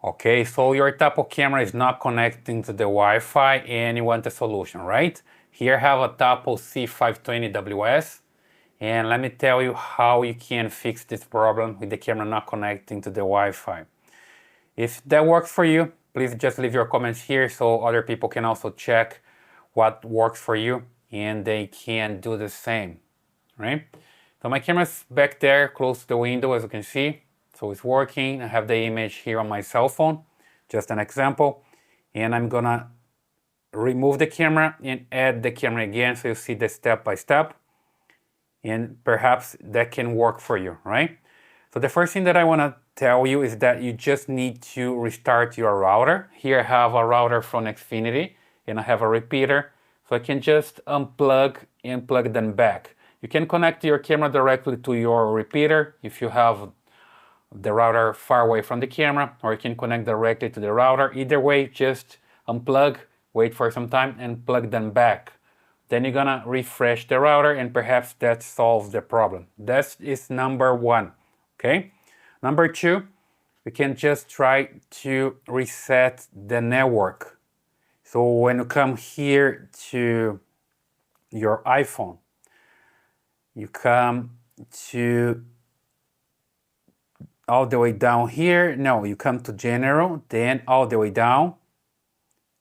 Okay, so your Tapo camera is not connecting to the Wi-Fi and you want a solution, right? Here I have a Tapo C520WS and let me tell you how you can fix this problem with the camera not connecting to the Wi-Fi. If that works for you, please just leave your comments here so other people can also check what works for you and they can do the same, right? So my camera's back there close to the window, as you can see. So it's working. I have the image here on my cell phone, just an example. And I'm gonna remove the camera and add the camera again so you see the step by step. And perhaps that can work for you, right? So the first thing that I wanna tell you is that you just need to restart your router. Here I have a router from Xfinity and I have a repeater. So I can just unplug and plug them back. You can connect your camera directly to your repeater if you have the router far away from the camera, or you can connect directly to the router. Either way, just unplug, wait for some time, and plug them back. Then you're gonna refresh the router and perhaps that solves the problem. That is number one, okay? Number two, you can just try to reset the network. So when you come here to your iPhone, you come to all the way down here. No, you come to general, then all the way down.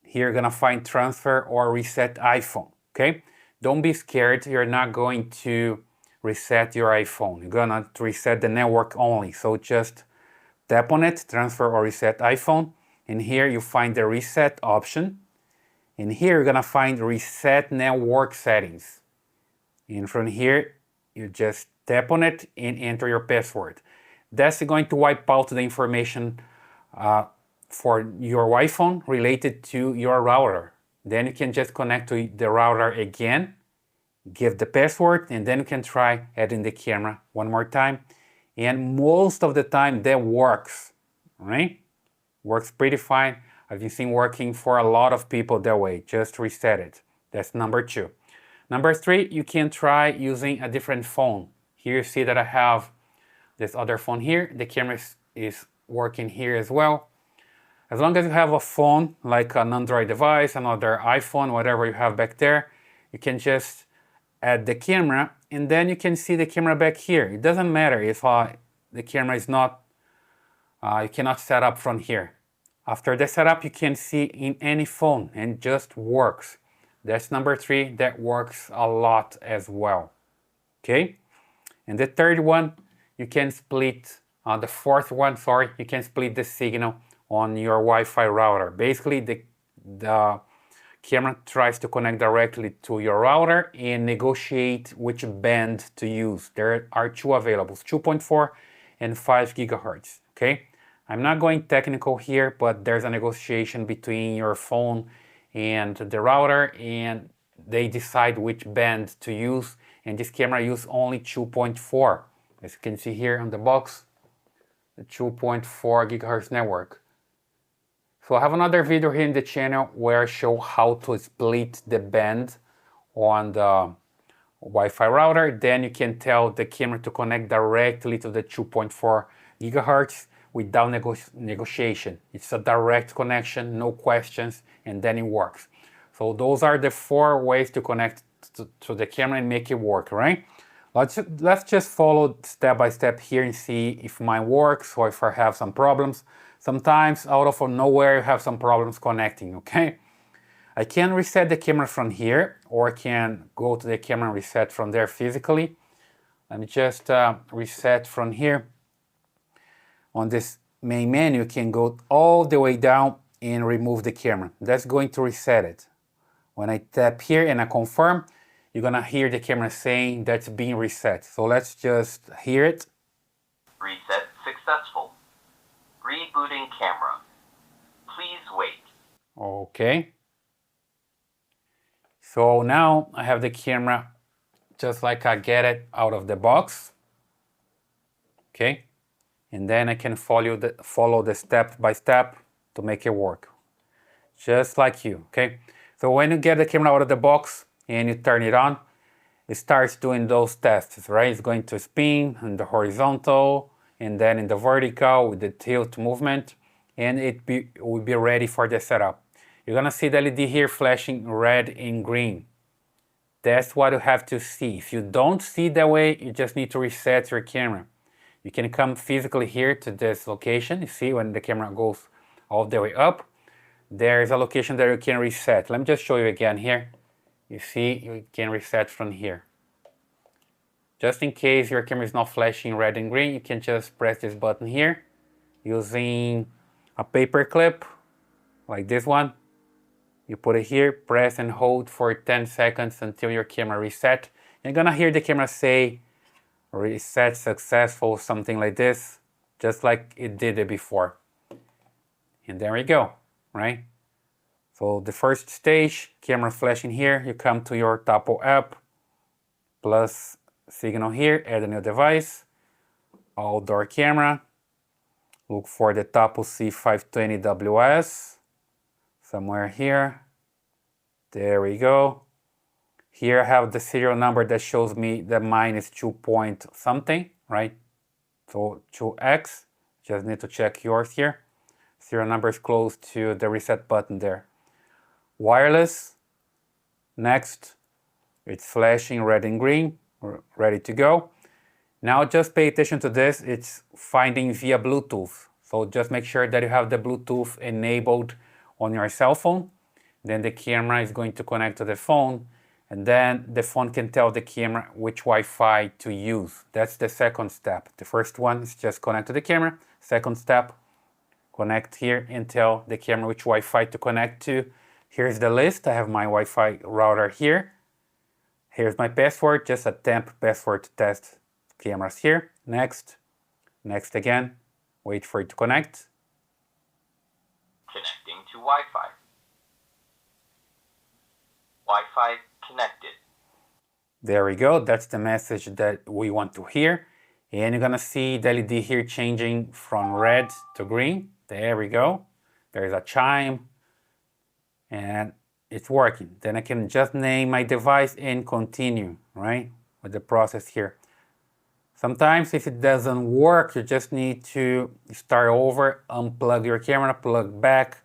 Here you're gonna find transfer or reset iPhone, okay? Don't be scared, you're not going to reset your iPhone. You're gonna reset the network only. So just tap on it, transfer or reset iPhone. And here you find the reset option. And here you're gonna find reset network settings. And from here, you just tap on it and enter your password. That's going to wipe out the information for your Wi-Fi related to your router. Then you can just connect to the router again, give the password, and then you can try adding the camera one more time. And most of the time that works, right? Works pretty fine. I've been seeing working for a lot of people that way. Just reset it. That's number two. Number three, you can try using a different phone. Here you see that I have this other phone here. The camera is working here as well. As long as you have a phone, like an Android device, another iPhone, whatever you have back there, you can just add the camera and then you can see the camera back here. It doesn't matter if the camera is not, you cannot set up from here. After the setup, you can see in any phone and it just works. That's number three, that works a lot as well, okay? And the third one, you can split, the fourth one, sorry, you can split the signal on your Wi-Fi router. Basically, the camera tries to connect directly to your router and negotiate which band to use. There are two available, 2.4 and 5 gigahertz, okay? I'm not going technical here, but there's a negotiation between your phone and the router, and they decide which band to use, and this camera uses only 2.4. As you can see here on the box, the 2.4 gigahertz network. So I have another video here in the channel where I show how to split the band on the Wi-Fi router. Then you can tell the camera to connect directly to the 2.4 gigahertz without negotiation. It's a direct connection, no questions, and then it works. So those are the 4 ways to connect to the camera and make it work, right? Let's just follow step by step here and see if mine works or if I have some problems. Sometimes out of nowhere you have some problems connecting, okay? I can reset the camera from here, or I can go to the camera and reset from there physically. Let me just reset from here. On this main menu, you can go all the way down and remove the camera. That's going to reset it. When I tap here and I confirm, you're gonna hear the camera saying that's being reset. So let's just hear it. Reset successful. Rebooting camera. Please wait. Okay. So now I have the camera just like I get it out of the box. Okay. And then I can follow the step by step to make it work. Just like you, okay? So when you get the camera out of the box and you turn it on, it starts doing those tests, right? It's going to spin in the horizontal and then in the vertical with the tilt movement. and it will be ready for the setup. You're gonna see the LED here flashing red and green. That's what you have to see. If you don't see that way, you just need to reset your camera. You can come physically here to this location. You see when the camera goes all the way up, there's a location that you can reset. Let me just show you again here. You see, you can reset from here. Just in case your camera is not flashing red and green, you can just press this button here using a paper clip like this one. You put it here, press and hold for 10 seconds until your camera reset. You're gonna hear the camera say reset successful, something like this, just like it did it before. And there we go, right? So the first stage, camera flashing here, you come to your Tapo app, plus signal here, add a new device, outdoor camera, look for the Tapo C520WS, somewhere here. There we go. Here I have the serial number that shows me that mine is 2 point something, right? So 2x, just need to check yours here. Serial number is close to the reset button there. Wireless, next, it's flashing red and green, ready to go. Now just pay attention to this, it's finding via Bluetooth. So just make sure that you have the Bluetooth enabled on your cell phone. Then the camera is going to connect to the phone, and then the phone can tell the camera which Wi-Fi to use. That's the second step. The first one is just connect to the camera. Second step, connect here and tell the camera which Wi-Fi to connect to. Here's the list. I have my Wi-Fi router here. Here's my password, just a temp password to test cameras here. Next, next again, wait for it to connect. Connecting to Wi-Fi. Wi-Fi connected. There we go, that's the message that we want to hear. And you're gonna see the LED here changing from red to green. There we go. There's a chime and it's working. Then I can just name my device and continue, right, with the process here. Sometimes if it doesn't work, you just need to start over, unplug your camera, plug back,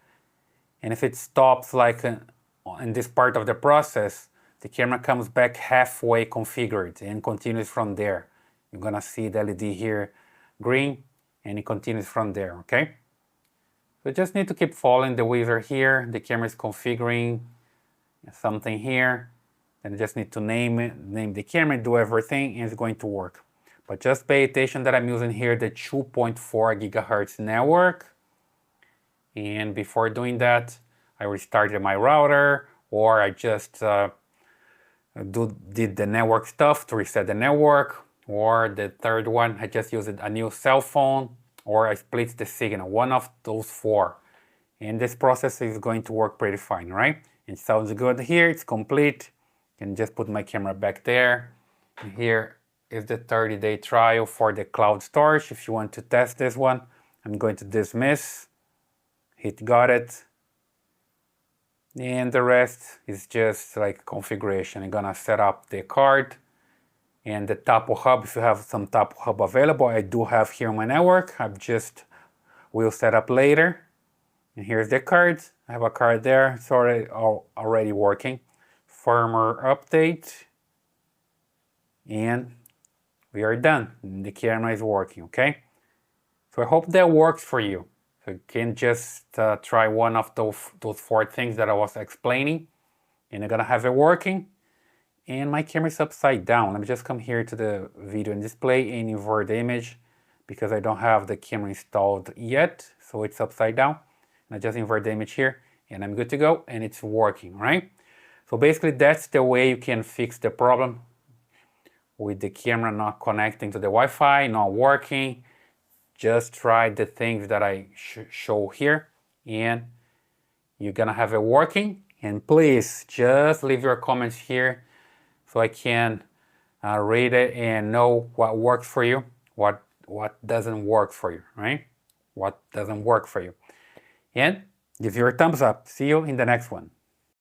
and if it stops like in this part of the process, the camera comes back halfway configured and continues from there. You're gonna see the LED here green and it continues from there, okay? So you just need to keep following the wizard here. The camera is configuring something here. Then you just need to name it, name the camera, do everything, and it's going to work. But just pay attention that I'm using here the 2.4 gigahertz network. And before doing that, I restarted my router, or I just did the network stuff to reset the network, or the third one, I just used a new cell phone, or I split the signal, one of those four. And this process is going to work pretty fine, right? It sounds good here, it's complete. I can just put my camera back there. And here is the 30-day trial for the cloud storage. If you want to test this one, I'm going to dismiss, hit got it. And the rest is just like configuration. I'm gonna set up the card and the Tapo Hub. If you have some Tapo Hub available, I do have here on my network. Will set up later. And here's the card. I have a card there. It's already working. Firmware update. And we are done. The camera is working, okay? So I hope that works for you. So you can just try one of those four things that I was explaining, and you're gonna have it working. And my camera is upside down. Let me just come here to the video and display and invert the image because I don't have the camera installed yet. So it's upside down. And I just invert the image here and I'm good to go and it's working, right? So basically that's the way you can fix the problem with the camera not connecting to the Wi-Fi, not working. Just try the things that I show here and you're gonna have it working. And please just leave your comments here so I can read it and know what works for you, what doesn't work for you, right? What doesn't work for you. And give your thumbs up. See you in the next one.